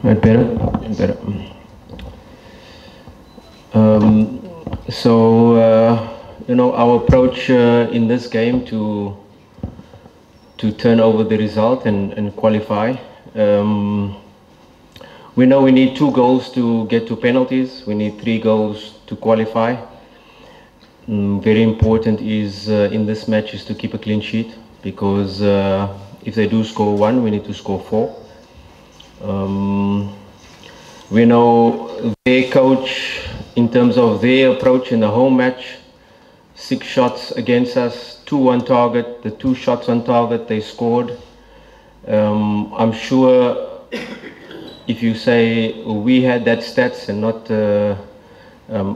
Right, better? Better. Our approach in this game to turn over the result and qualify. We know we need 2 goals to get to penalties. We need 3 goals to qualify. Very important is in this match is to keep a clean sheet, because if they do score 1, we need to score 4. We know their coach, in terms of their approach in the home match, 6 shots against us, 2 on target. The 2 shots on target they scored. I'm sure if you say we had that stats and not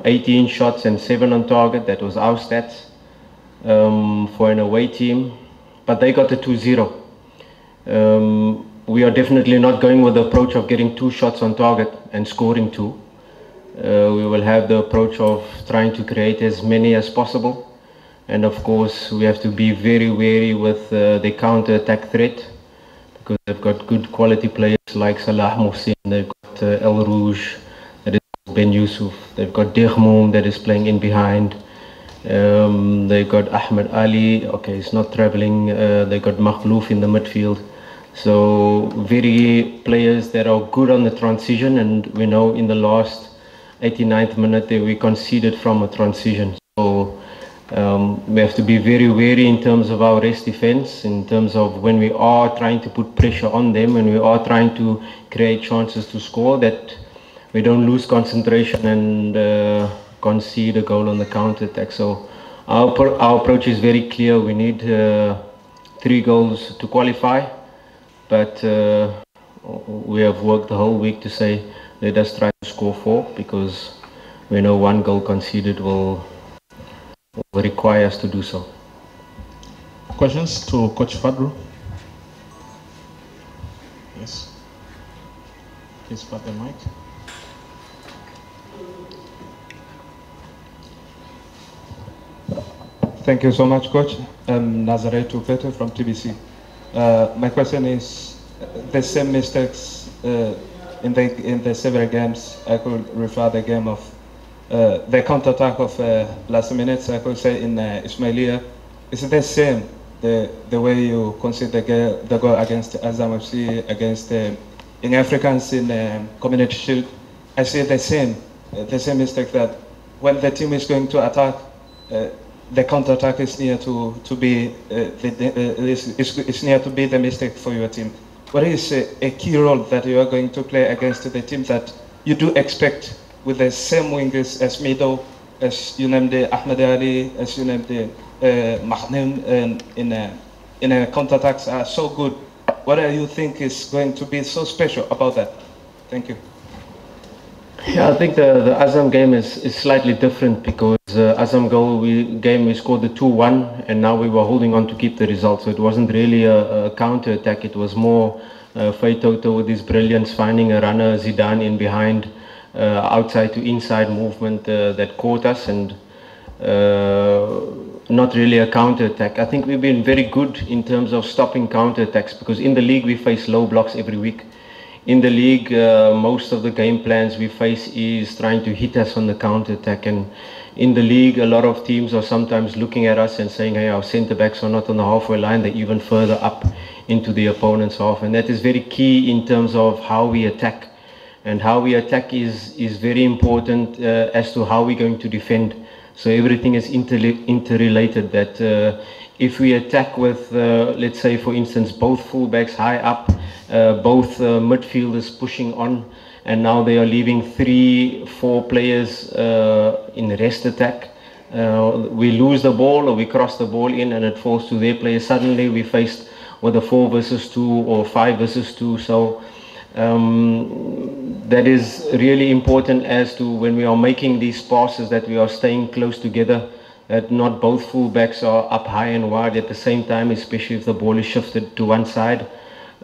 18 shots and 7 on target, that was our stats for an away team, but they got the 2-0. We are definitely not going with the approach of getting 2 shots on target and scoring 2. We will have the approach of trying to create as many as possible, and of course we have to be very wary with the counter-attack threat, because they've got good quality players like Salah Mohsin, they've got El Rouge, that is Ben Yusuf, they've got Dirmoum that is playing in behind, they've got Ahmed Ali, okay, he's not travelling, they've got Makhlouf in the midfield. So very players that are good on the transition, and we know in the last 89th minute we conceded from a transition. So we have to be very wary in terms of our rest defense, in terms of when we are trying to put pressure on them, when we are trying to create chances to score, that we don't lose concentration and concede a goal on the counter attack. So our approach is very clear. We need 3 goals to qualify, but we have worked the whole week to say let us try to score 4, because we know 1 goal conceded will require us to do so. Questions to Coach Fadlu? Yes. Please pass the mic. Thank you so much, Coach. I'm Nazare Tupete from TBC. My question is, the same mistakes in the several games, I could refer the game of the counter-attack of last minutes, I could say in Ismailia. Is it the same, the way you concede the goal against Azam FC, against in Africans in Community Shield? I see the same mistake, that when the team is going to attack, the counter-attack is near to be the mistake for your team. What is a key role that you are going to play against the team that you do expect with the same wingers as Mido, as you named Ahmed Ali, as you named Mahnem, in a counter-attacks are so good? What do you think is going to be so special about that? Thank you. Yeah, I think the Azam game is slightly different, because Azam game we scored the 2-1, and now we were holding on to keep the result. So it wasn't really a counter attack. It was more Faye Toto with his brilliance, finding a runner, Zidane in behind, outside to inside movement that caught us, and not really a counter attack. I think we've been very good in terms of stopping counter attacks, because in the league we face low blocks every week. In the league, most of the game plans we face is trying to hit us on the counter attack, and in the league a lot of teams are sometimes looking at us and saying, hey, our centre backs are not on the halfway line, they're even further up into the opponent's half, and that is very key in terms of how we attack. And how we attack is very important as to how we're going to defend. So everything is interrelated, that if we attack with, let's say for instance, both fullbacks high up, both midfielders pushing on, and now they are leaving 3-4 players in rest attack, we lose the ball or we cross the ball in and it falls to their players. Suddenly we're faced with a 4 versus 2 or 5 versus 2. So that is really important as to when we are making these passes, that we are staying close together, that not both fullbacks are up high and wide at the same time, especially if the ball is shifted to one side.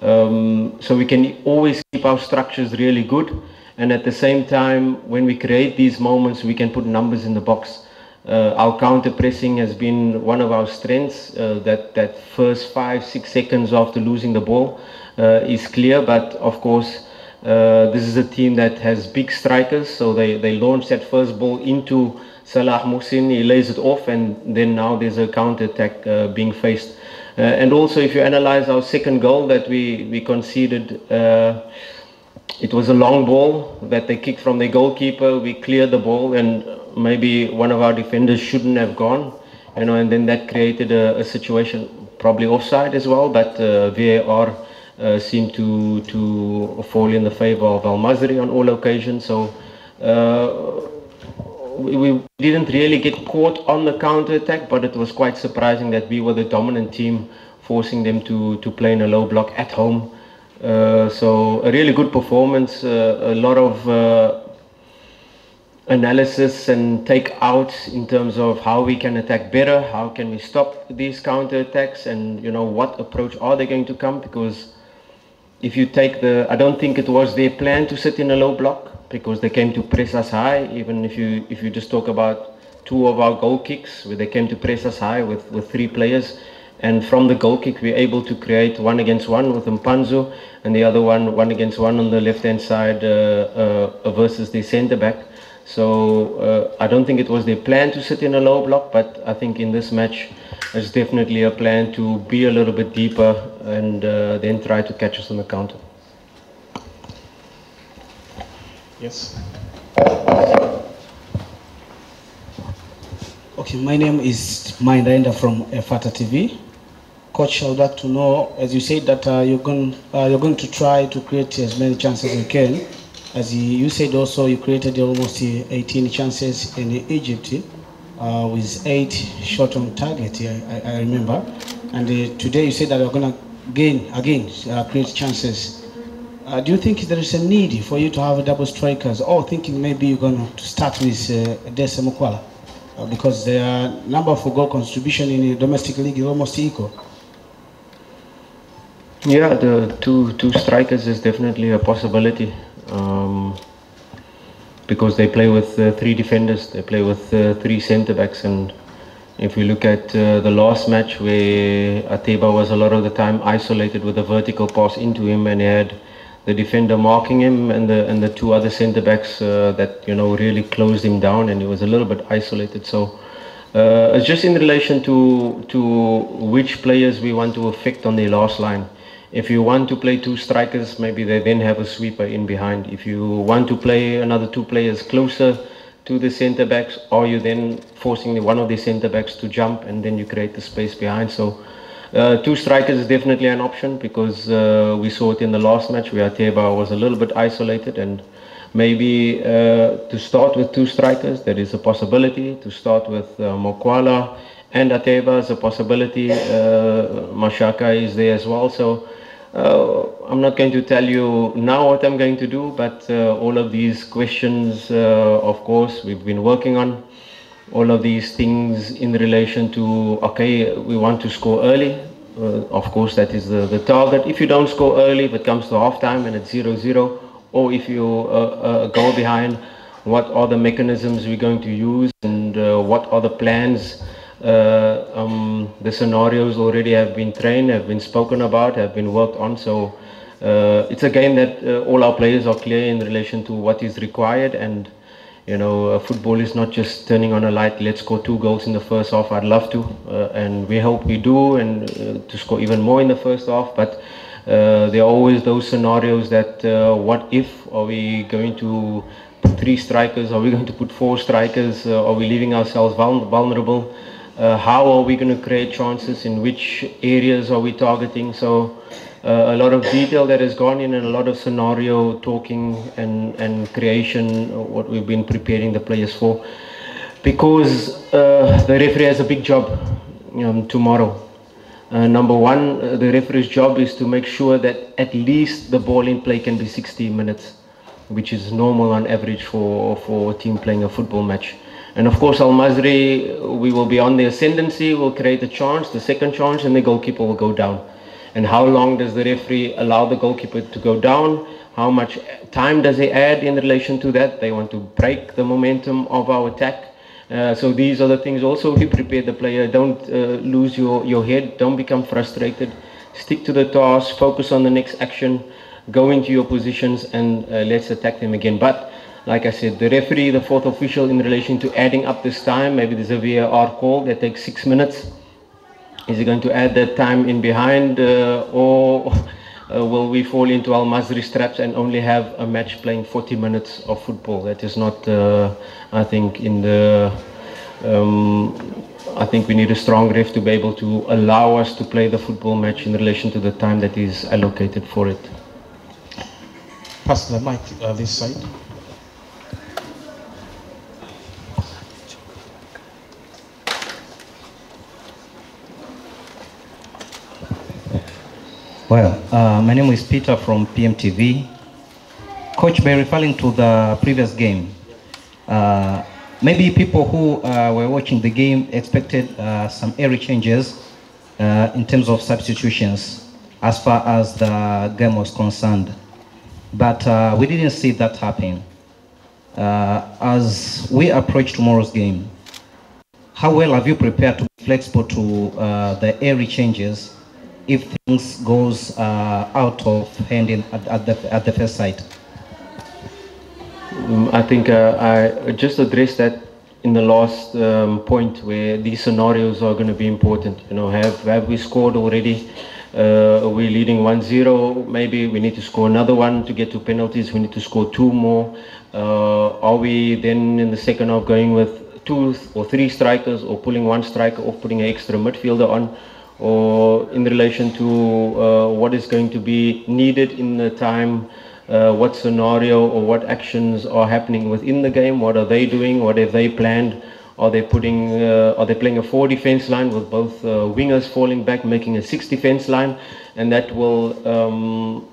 So we can always keep our structures really good, and at the same time when we create these moments we can put numbers in the box. Our counter pressing has been one of our strengths, that first 5-6 seconds after losing the ball is clear, but of course This is a team that has big strikers, so they launched that first ball into Salah Mohsin, he lays it off, and then now there's a counter-attack being faced. And also, if you analyze our second goal that we conceded, it was a long ball that they kicked from their goalkeeper. We cleared the ball, and maybe one of our defenders shouldn't have gone, and then that created a situation, probably offside as well, but VAR seemed to fall in the favor of Masry on all occasions. So we didn't really get caught on the counter-attack, but it was quite surprising that we were the dominant team, forcing them to play in a low block at home. So a really good performance, a lot of analysis and take out in terms of how we can attack better, how can we stop these counter-attacks, and what approach are they going to come, because if you take I don't think it was their plan to sit in a low block, because they came to press us high. Even if you just talk about 2 of our goal kicks, where they came to press us high with 3 players, and from the goal kick we're able to create 1-against-1 with Mipango, and the other 1-against-1 on the left-hand side versus the centre-back. So I don't think it was their plan to sit in a low block, but I think in this match there's definitely a plan to be a little bit deeper and then try to catch us on the counter. Yes. Okay, my name is Mindenda from Fata TV. Coach, I would like to know, as you said that you're going to try to create as many chances as you can. As you said also, you created almost 18 chances in Egypt with 8 shot on target, I remember. And today you said that you're going to create chances. Do you think there is a need for you to have a double strikers, or thinking maybe you're going to start with Dese Mukwala? Because the number of goal contribution in the domestic league is almost equal. Yeah, the two strikers is definitely a possibility, because they play with 3 defenders, they play with 3 centre-backs, and if we look at the last match where Ateba was a lot of the time isolated with a vertical pass into him, and he had the defender marking him and the 2 other centre-backs that really closed him down, and he was a little bit isolated. So it's just in relation to which players we want to affect on the last line. If you want to play 2 strikers, maybe they then have a sweeper in behind. If you want to play another 2 players closer to the centre-backs, or you then forcing one of the centre-backs to jump, and then you create the space behind. So 2 strikers is definitely an option, because we saw it in the last match where Ateba was a little bit isolated, and maybe to start with 2 strikers, there is a possibility. To start with Mokwala and Ateba is a possibility. Mashaka is there as well. So I'm not going to tell you now what I'm going to do, but all of these questions, of course, we've been working on. All of these things in relation to, okay, we want to score early. Of course, that is the target. If you don't score early, if it comes to half-time and it's 0-0, or if you go behind, what are the mechanisms we're going to use, and what are the plans? The scenarios already have been trained, have been spoken about, have been worked on. So it's a game that all our players are clear in relation to what is required, and football is not just turning on a light, let's score 2 goals in the first half. I'd love to, and we hope we do, and to score even more in the first half. But there are always those scenarios that what if, are we going to put 3 strikers, are we going to put 4 strikers, are we leaving ourselves vulnerable? How are we going to create chances, in which areas are we targeting? So a lot of detail that has gone in, and a lot of scenario talking and creation, what we've been preparing the players for, because the referee has a big job tomorrow. Number one, the referee's job is to make sure that at least the ball in play can be 60 minutes, which is normal on average for a team playing a football match. And of course, Masry, we will be on the ascendancy, will create a chance, the second chance, and the goalkeeper will go down. And how long does the referee allow the goalkeeper to go down? How much time does he add in relation to that? They want to break the momentum of our attack. So these are the things also we prepare the player. Don't lose your head. Don't become frustrated. Stick to the task. Focus on the next action. go into your positions and let's attack them again. But like I said, the referee, the fourth official, in relation to adding up this time, maybe there's a VAR call that takes 6 minutes. Is he going to add that time in behind, or will we fall into our Masry traps and only have a match playing 40 minutes of football? That is not, I think, in the. I think we need a strong ref to be able to allow us to play the football match in relation to the time that is allocated for it. Pass the mic this side. Well, my name is Peter from PMTV. Coach, by referring to the previous game, maybe people who were watching the game expected some early changes in terms of substitutions as far as the game was concerned. But we didn't see that happen. As we approach tomorrow's game, how well have you prepared to be flexible to the early changes if things goes out of hand at the first sight? I think I just addressed that in the last point, where these scenarios are going to be important. You know, have we scored already? Are we leading 1-0? Maybe we need to score another one to get to penalties. We need to score 2 more. Are we then in the second half going with 2 or 3 strikers, or pulling 1 striker off, putting an extra midfielder on? Or in relation to what is going to be needed in the time, what scenario or what actions are happening within the game? What are they doing? What have they planned? Are they playing a 4 defense line with both wingers falling back, making a 6 defense line? And that will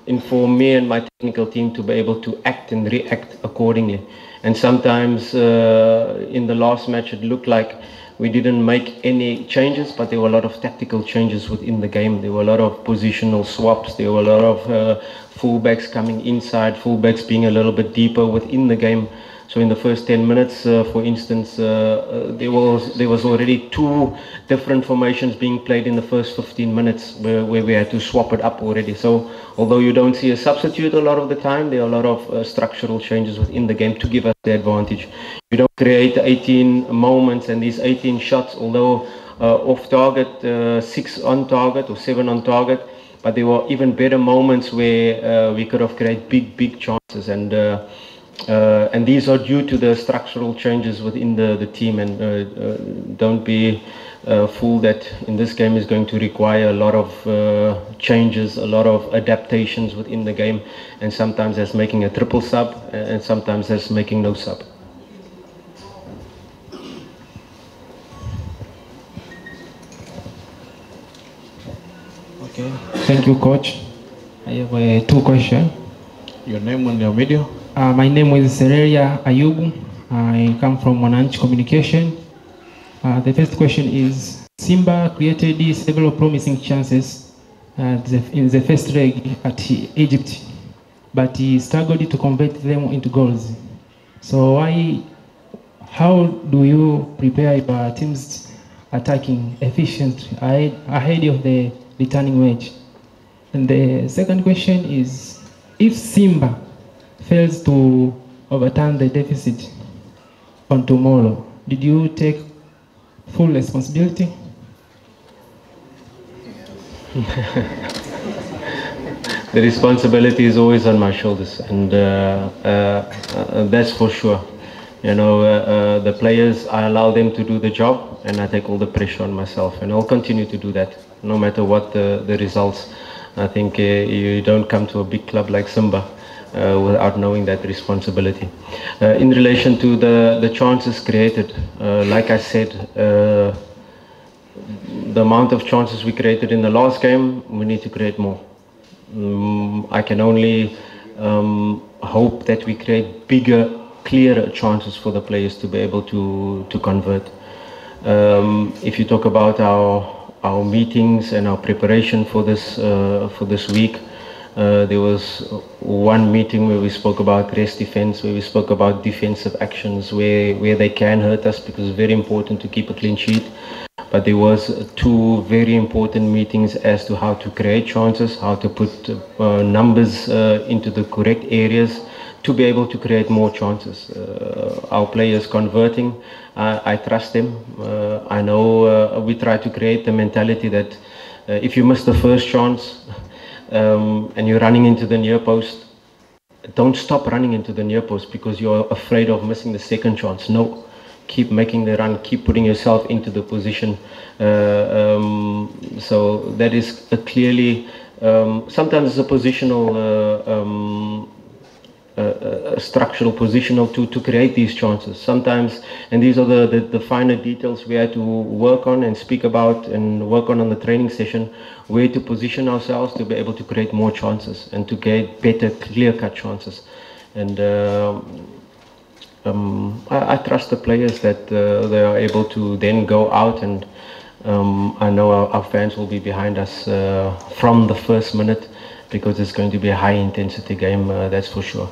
inform me and my technical team to be able to act and react accordingly. And sometimes in the last match it looked like we didn't make any changes, but there were a lot of tactical changes within the game. There were a lot of positional swaps. There were a lot of fullbacks coming inside, fullbacks being a little bit deeper within the game. So in the first 10 minutes, for instance, there was already 2 different formations being played in the first 15 minutes where we had to swap it up already. So although you don't see a substitute a lot of the time, there are a lot of structural changes within the game to give us the advantage. You don't create 18 moments and these 18 shots, although off target, 6 on target or 7 on target, but there were even better moments where we could have created big chances, and these are due to the structural changes within the team. And don't be fooled that in this game is going to require a lot of changes, a lot of adaptations within the game, and sometimes that's making a triple sub, and sometimes that's making no sub. Okay. Thank you, Coach. I have 2 questions. Your name and your video. My name is Sereria Ayubu. I come from Wenyenchi Communication. The first question is, Simba created several promising chances in the first leg at Egypt, but he struggled to convert them into goals. So how do you prepare your team's attacking efficient ahead of the returning match? And the second question is, if Simba fails to overturn the deficit on tomorrow, did you take full responsibility? The responsibility is always on my shoulders, and that's for sure. You know, the players, I allow them to do the job, and I take all the pressure on myself, and I'll continue to do that, no matter what the results. I think you don't come to a big club like Simba without knowing that responsibility. In relation to the chances created, like I said, the amount of chances we created in the last game, we need to create more. I can only hope that we create bigger, clearer chances for the players to be able to convert. If you talk about our meetings and our preparation for this week, there was one meeting where we spoke about rest defense, where we spoke about defensive actions where they can hurt us, because it's very important to keep a clean sheet. but there was two very important meetings as to how to create chances, how to put numbers into the correct areas to be able to create more chances. Our players converting, I trust them. I know we try to create the mentality that if you miss the first chance and you're running into the near post, don't stop running into the near post because you're afraid of missing the second chance. No, keep making the run, keep putting yourself into the position. So that is clearly, sometimes it's a positional, structural, positional to create these chances. Sometimes, and these are the finer details we had to work on and speak about and work on the training session, where to position ourselves to be able to create more chances and to get better clear-cut chances. And I trust the players that they are able to then go out, and I know our fans will be behind us from the first minute, because it's going to be a high intensity game, that's for sure.